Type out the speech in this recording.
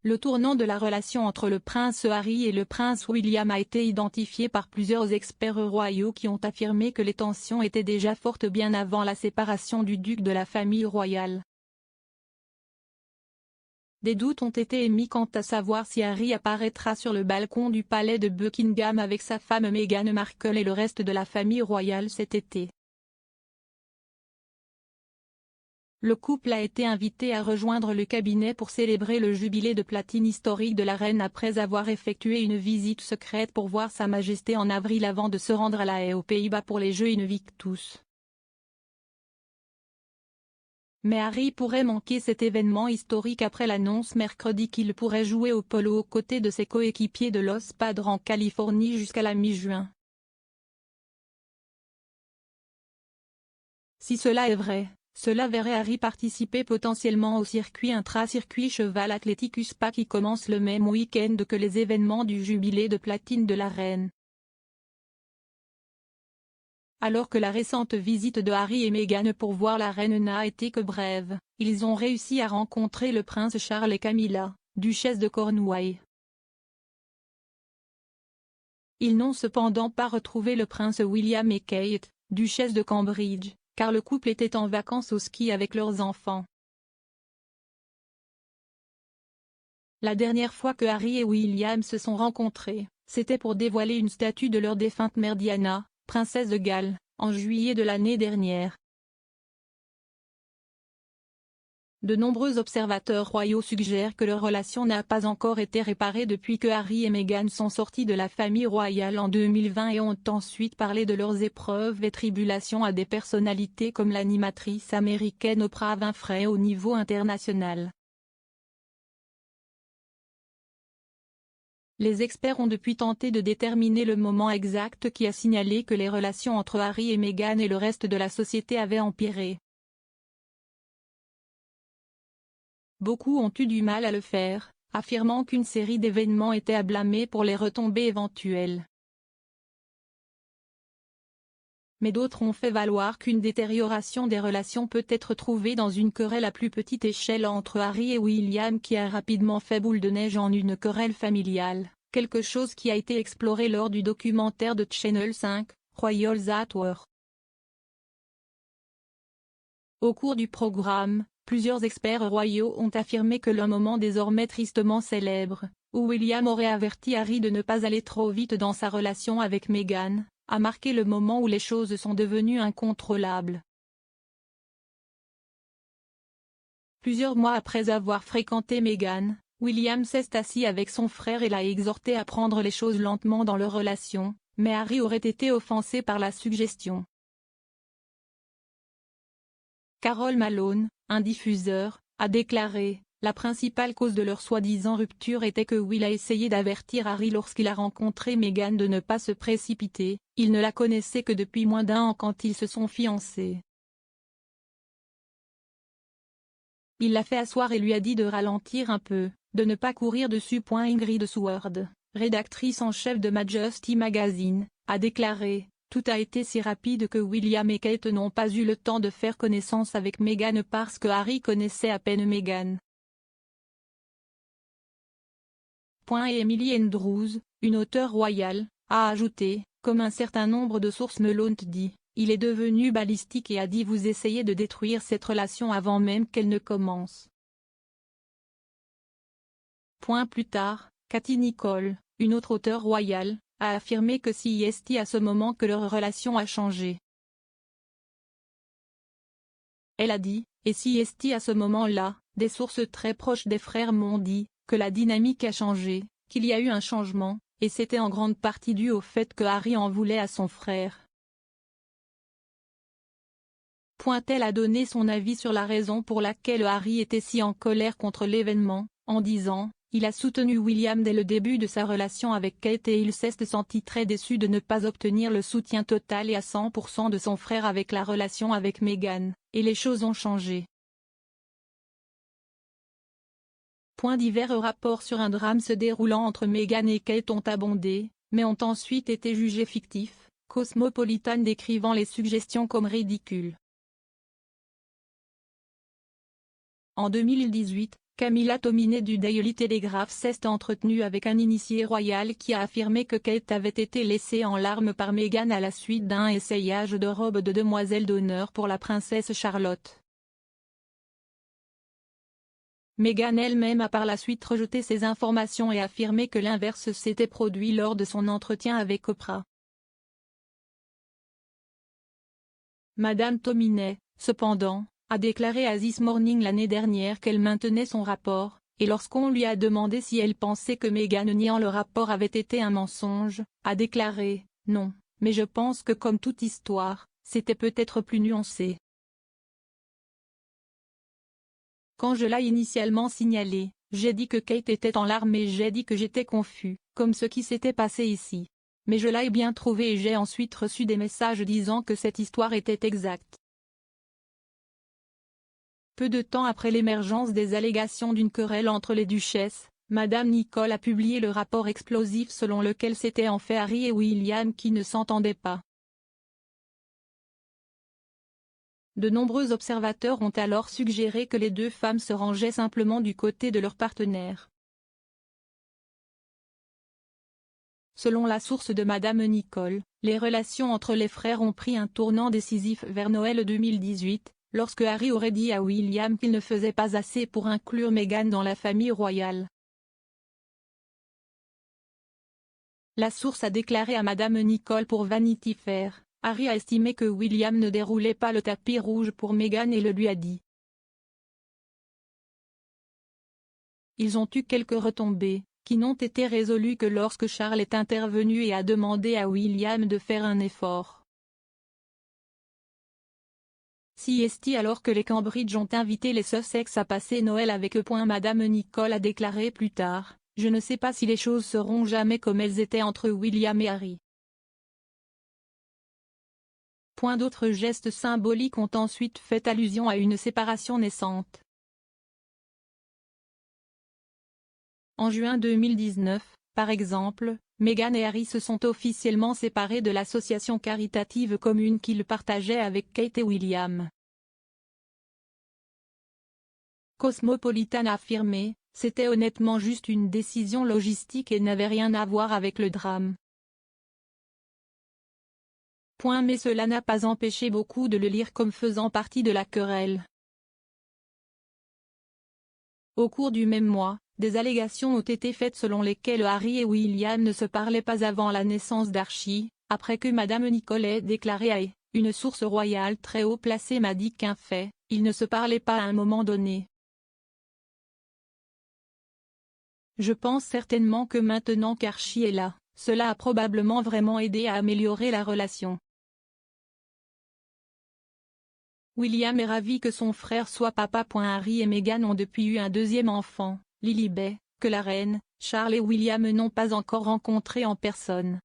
Le tournant de la relation entre le prince Harry et le prince William a été identifié par plusieurs experts royaux qui ont affirmé que les tensions étaient déjà fortes bien avant la séparation du duc de la famille royale. Des doutes ont été émis quant à savoir si Harry apparaîtra sur le balcon du palais de Buckingham avec sa femme Meghan Markle et le reste de la famille royale cet été. Le couple a été invité à rejoindre le cabinet pour célébrer le jubilé de platine historique de la reine après avoir effectué une visite secrète pour voir Sa Majesté en avril avant de se rendre à La Haye aux Pays-Bas pour les Jeux Invictus. Mais Harry pourrait manquer cet événement historique après l'annonce mercredi qu'il pourrait jouer au polo aux côtés de ses coéquipiers de Los Padres en Californie jusqu'à la mi-juin. Si cela est vrai, cela verrait Harry participer potentiellement au circuit intra-circuit Cheval Athletic Spa qui commence le même week-end que les événements du jubilé de platine de la reine. Alors que la récente visite de Harry et Meghan pour voir la reine n'a été que brève, ils ont réussi à rencontrer le prince Charles et Camilla, duchesse de Cornouailles. Ils n'ont cependant pas retrouvé le prince William et Kate, duchesse de Cambridge, car le couple était en vacances au ski avec leurs enfants. La dernière fois que Harry et William se sont rencontrés, c'était pour dévoiler une statue de leur défunte mère Diana, princesse de Galles, en juillet de l'année dernière. De nombreux observateurs royaux suggèrent que leur relation n'a pas encore été réparée depuis que Harry et Meghan sont sortis de la famille royale en 2020 et ont ensuite parlé de leurs épreuves et tribulations à des personnalités comme l'animatrice américaine Oprah Winfrey au niveau international. Les experts ont depuis tenté de déterminer le moment exact qui a signalé que les relations entre Harry et Meghan et le reste de la société avaient empiré. Beaucoup ont eu du mal à le faire, affirmant qu'une série d'événements était à blâmer pour les retombées éventuelles. Mais d'autres ont fait valoir qu'une détérioration des relations peut être trouvée dans une querelle à plus petite échelle entre Harry et William qui a rapidement fait boule de neige en une querelle familiale, quelque chose qui a été exploré lors du documentaire de Channel 5, Royals at War. Au cours du programme, plusieurs experts royaux ont affirmé que le moment désormais tristement célèbre, où William aurait averti Harry de ne pas aller trop vite dans sa relation avec Meghan, a marqué le moment où les choses sont devenues incontrôlables. Plusieurs mois après avoir fréquenté Meghan, William s'est assis avec son frère et l'a exhorté à prendre les choses lentement dans leur relation, mais Harry aurait été offensé par la suggestion. Carol Malone, un diffuseur, a déclaré « La principale cause de leur soi-disant rupture était que Will a essayé d'avertir Harry lorsqu'il a rencontré Meghan de ne pas se précipiter, il ne la connaissait que depuis moins d'1 an quand ils se sont fiancés. Il l'a fait asseoir et lui a dit de ralentir un peu, de ne pas courir dessus. » Ingrid Seward, rédactrice en chef de Majesty Magazine, a déclaré « Tout a été si rapide que William et Kate n'ont pas eu le temps de faire connaissance avec Meghan parce que Harry connaissait à peine Meghan. » Et Emily Andrews, une auteure royale, a ajouté, comme un certain nombre de sources me l'ont dit, il est devenu balistique et a dit vous essayez de détruire cette relation avant même qu'elle ne commence. Plus tard, Katie Nicholl, une autre auteure royale, a affirmé que c'est à ce moment que leur relation a changé. Elle a dit, et c'est à ce moment-là, des sources très proches des frères m'ont dit, que la dynamique a changé, qu'il y a eu un changement, et c'était en grande partie dû au fait que Harry en voulait à son frère. Elle a donné son avis sur la raison pour laquelle Harry était si en colère contre l'événement, en disant « Il a soutenu William dès le début de sa relation avec Kate et il s'est senti très déçu de ne pas obtenir le soutien total et à 100% de son frère avec la relation avec Meghan, et les choses ont changé. » Divers rapports sur un drame se déroulant entre Meghan et Kate ont abondé, mais ont ensuite été jugés fictifs, Cosmopolitan décrivant les suggestions comme ridicules. En 2018, Camilla Tominey du Daily Telegraph s'est entretenue avec un initié royal qui a affirmé que Kate avait été laissée en larmes par Meghan à la suite d'un essayage de robe de demoiselle d'honneur pour la princesse Charlotte. Meghan elle-même a par la suite rejeté ces informations et affirmé que l'inverse s'était produit lors de son entretien avec Oprah. Madame Tominey, cependant, a déclaré à This Morning l'année dernière qu'elle maintenait son rapport, et lorsqu'on lui a demandé si elle pensait que Meghan niant le rapport avait été un mensonge, a déclaré « Non, mais je pense que comme toute histoire, c'était peut-être plus nuancé. Quand je l'ai initialement signalé, j'ai dit que Kate était en larmes et j'ai dit que j'étais confus, comme ce qui s'était passé ici. Mais je l'ai bien trouvé et j'ai ensuite reçu des messages disant que cette histoire était exacte. » Peu de temps après l'émergence des allégations d'une querelle entre les duchesses, Madame Nicole a publié le rapport explosif selon lequel c'était en fait Harry et William qui ne s'entendaient pas. De nombreux observateurs ont alors suggéré que les deux femmes se rangeaient simplement du côté de leur partenaire. Selon la source de Madame Nicole, les relations entre les frères ont pris un tournant décisif vers Noël 2018, lorsque Harry aurait dit à William qu'il ne faisait pas assez pour inclure Meghan dans la famille royale. La source a déclaré à Madame Nicole pour Vanity Fair, Harry a estimé que William ne déroulait pas le tapis rouge pour Meghan et le lui a dit. Ils ont eu quelques retombées, qui n'ont été résolues que lorsque Charles est intervenu et a demandé à William de faire un effort. Si est alors que les Cambridge ont invité les Sussex à passer Noël avec eux. Madame Nicole a déclaré plus tard, je ne sais pas si les choses seront jamais comme elles étaient entre William et Harry. D'autres gestes symboliques ont ensuite fait allusion à une séparation naissante. En juin 2019, par exemple, Meghan et Harry se sont officiellement séparés de l'association caritative commune qu'ils partageaient avec Kate et William. Cosmopolitan a affirmé, c'était honnêtement juste une décision logistique et n'avait rien à voir avec le drame. Mais cela n'a pas empêché beaucoup de le lire comme faisant partie de la querelle. Au cours du même mois, des allégations ont été faites selon lesquelles Harry et William ne se parlaient pas avant la naissance d'Archie, après que Madame Nicole ait déclaré à une source royale très haut placée m'a dit qu'un fait, ils ne se parlaient pas à un moment donné. Je pense certainement que maintenant qu'Archie est là, cela a probablement vraiment aidé à améliorer la relation. William est ravi que son frère soit papa. Harry et Meghan ont depuis eu un deuxième enfant, Lilibet, que la reine, Charles et William n'ont pas encore rencontré en personne.